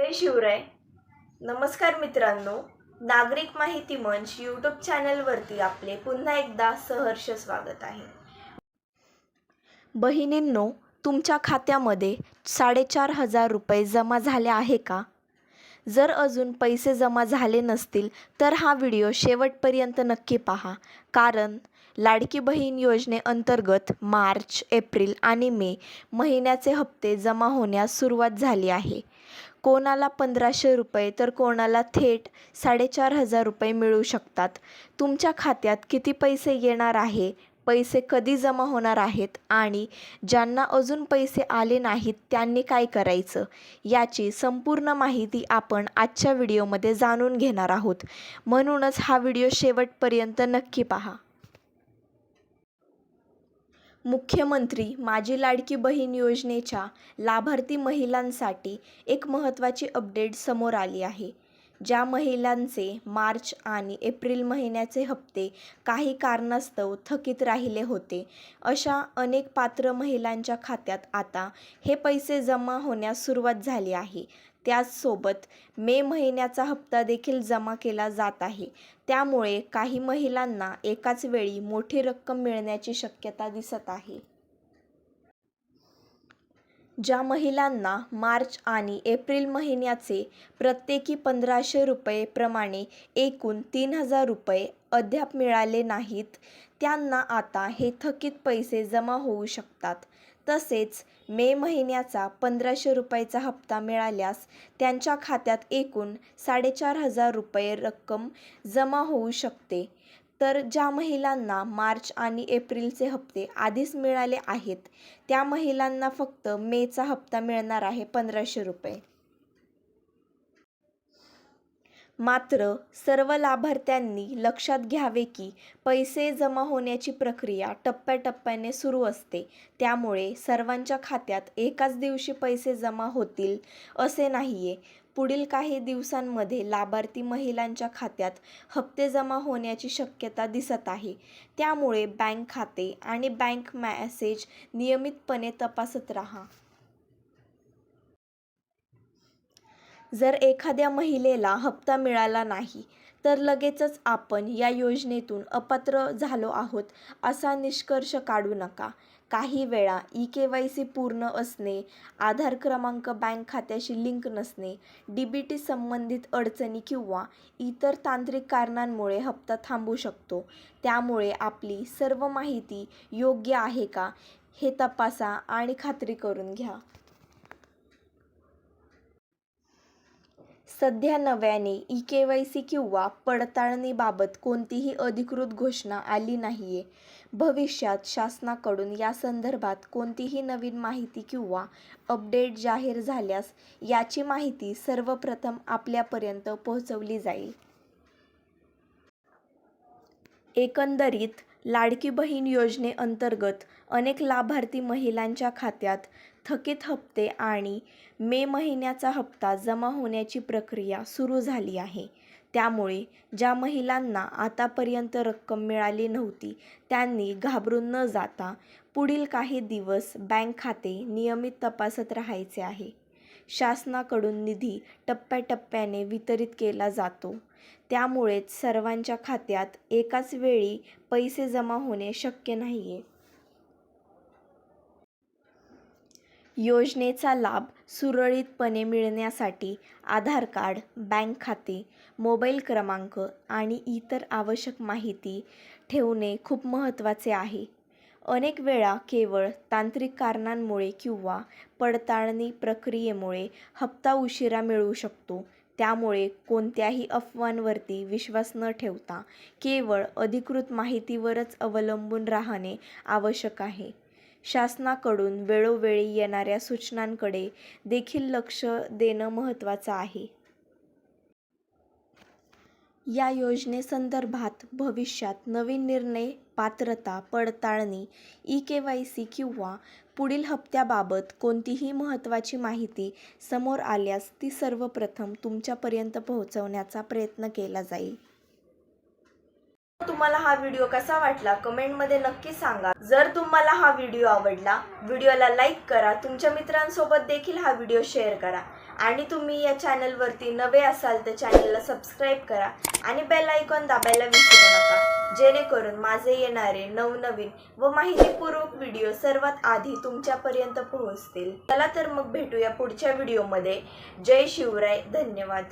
जय शिवराय. नमस्कार मित्रांनो, नागरिक माहिती मंच यूट्यूब चॅनलवरती आपले पुन्हा एकदा सहर्ष स्वागत आहे. बहिणींनो, तुमच्या खात्यामध्ये 4,500 रुपये जमा झाले आहे का? जर अजून पैसे जमा झाले नसतील तर हा व्हिडिओ शेवटपर्यंत नक्की पहा, कारण लाडकी बहीण योजनेअंतर्गत मार्च, एप्रिल आणि मे महिन्याचे हप्ते जमा होण्यास सुरुवात झाली आहे. कोणाला 1,500 रुपये तर कोणाला थेट 4,500 रुपये मिळू शकतात. तुमच्या खात्यात किती पैसे येणार आहे, पैसे कधी जमा होणार आहेत आणि ज्यांना अजून पैसे आले नाहीत त्यांनी काय करायचं, याची संपूर्ण माहिती आपण आजच्या व्हिडिओमध्ये जाणून घेणार आहोत. म्हणूनच हा व्हिडिओ शेवटपर्यंत नक्की पहा. मुख्यमंत्री माझी लाडकी बहीण योजनेच्या लाभार्थी महिलांसाठी एक महत्त्वाची अपडेट समोर आली आहे. ज्या महिलांचे मार्च आणि एप्रिल महिन्याचे हप्ते काही कारणास्तव थकीत राहिले होते, अशा अनेक पात्र महिलांच्या खात्यात आता हे पैसे जमा होण्यास सुरुवात झाली आहे. त्याचसोबत मे महिन्याचा हप्ता देखील जमा केला जात आहे. त्यामुळे काही महिलांना एकाच वेळी मोठी रक्कम मिळण्याची शक्यता दिसत आहे. ज्या महिलांना मार्च आणि एप्रिल महिन्याचे प्रत्येकी 1,500 रुपये प्रमाणे एकूण 3,000 रुपये अद्याप मिळाले नाहीत, त्यांना आता हे थकीत पैसे जमा होऊ शकतात. तसेच मे महिन्याचा 1,500 रुपयाचा हप्ता मिळाल्यास त्यांच्या खात्यात एकूण 4,500 रुपये रक्कम जमा होऊ शकते. तर ज्या महिलांना मार्च आणि एप्रिलचे हप्ते आधीच मिळाले आहेत, त्या महिलांना फक्त मेचा हप्ता मिळणार आहे 1,500 रुपये. मात्र सर्व लाभार्थ्यांनी लक्षात घ्यावे की पैसे जमा होण्याची प्रक्रिया टप्प्याटप्प्याने सुरू असते. त्यामुळे सर्वांच्या खात्यात एकाच दिवशी पैसे जमा होतील असे नाहीये. पुढील काही दिवसांमध्ये लाभार्थी महिलांच्या खात्यात हप्ते जमा होण्याची शक्यता दिसत आहे. त्यामुळे बँक खाते आणि बँक मेसेज नियमितपणे तपासत राहा. जर एखाद्या महिलेला हप्ता मिळाला नाही तर लगेचच आपण या योजनेतून अपात्र झालो आहोत असा निष्कर्ष काढू नका. काही वेळा ई-केवायसी पूर्ण असणे, आधार क्रमांक बँक खात्याशी लिंक नसणे, डीबीटी संबंधित अडचणी किंवा इतर तांत्रिक कारणांमुळे हप्ता थांबू शकतो. त्यामुळे आपली सर्व माहिती योग्य आहे का हे तपासा आणि खात्री करून घ्या. सध्या नव्याने ई-केवायसी किंवा पडताळणीबाबत कोणतीही अधिकृत घोषणा आली नाहीये. भविष्यात शासनाकडून या संदर्भात कोणतीही नवीन माहिती किंवा अपडेट जाहीर झाल्यास याची माहिती सर्वप्रथम आपल्यापर्यंत पोहोचवली जाईल. एकंदरीत लाडकी बहीण योजनेअंतर्गत अनेक लाभार्थी महिलांच्या खात्यात थकीत हप्ते आणि मे महिन्याचा हप्ता जमा होण्याची प्रक्रिया सुरू झाली आहे. त्यामुळे ज्या महिलांना आतापर्यंत रक्कम मिळाली नव्हती त्यांनी घाबरून न जाता पुढील काही दिवस बँक खाते नियमित तपासत राहायचे आहे. शासनाकडून निधी टप्प्याटप्प्याने वितरित केला जातो. त्यामुळेच सर्वांच्या खात्यात एकाच वेळी पैसे जमा होणे शक्य नाहीये. योजनेचा लाभ सुरळीतपणे मिळण्यासाठी आधार कार्ड, बँक खाते, मोबाईल क्रमांक आणि इतर आवश्यक माहिती ठेवणे खूप महत्त्वाचे आहे. अनेक वेळा केवळ तांत्रिक कारणांमुळे किंवा पडताळणी प्रक्रियेमुळे हप्ता उशिरा मिळू शकतो. त्यामुळे कोणत्याही अफवांवरती विश्वास न ठेवता केवळ अधिकृत माहितीवरच अवलंबून राहणे आवश्यक आहे. शासनाकडून वेळोवेळी येणाऱ्या सूचनांकडे देखील लक्ष देणं महत्त्वाचं आहे. या योजनेसंदर्भात भविष्यात नवीन निर्णय, पात्रता पडताळणी, ई-केवायसी किंवा पुढील हप्त्याबाबत कोणतीही महत्त्वाची माहिती समोर आल्यास ती सर्वप्रथम तुमच्यापर्यंत पोहोचवण्याचा प्रयत्न केला जाईल. तुम्हाला हा व्हिडिओ कसा वाटला कमेंटमध्ये नक्की सांगा. जर तुम्हाला हा व्हिडिओ आवडला, व्हिडिओला लाईक करा, तुमच्या मित्रांसोबत देखील हा व्हिडिओ शेअर करा आणि तुम्ही या चॅनलवरती नवे असाल तर चॅनलला सबस्क्राईब करा आणि बेल आयकॉन दाबायला विसरू नका, जेणेकरून माझे येणारे नवनवीन व माहितीपूर्वक व्हिडिओ सर्वात आधी तुमच्यापर्यंत पोहोचतील. चला तर मग भेटूया पुढच्या व्हिडिओमध्ये. जय शिवराय. धन्यवाद.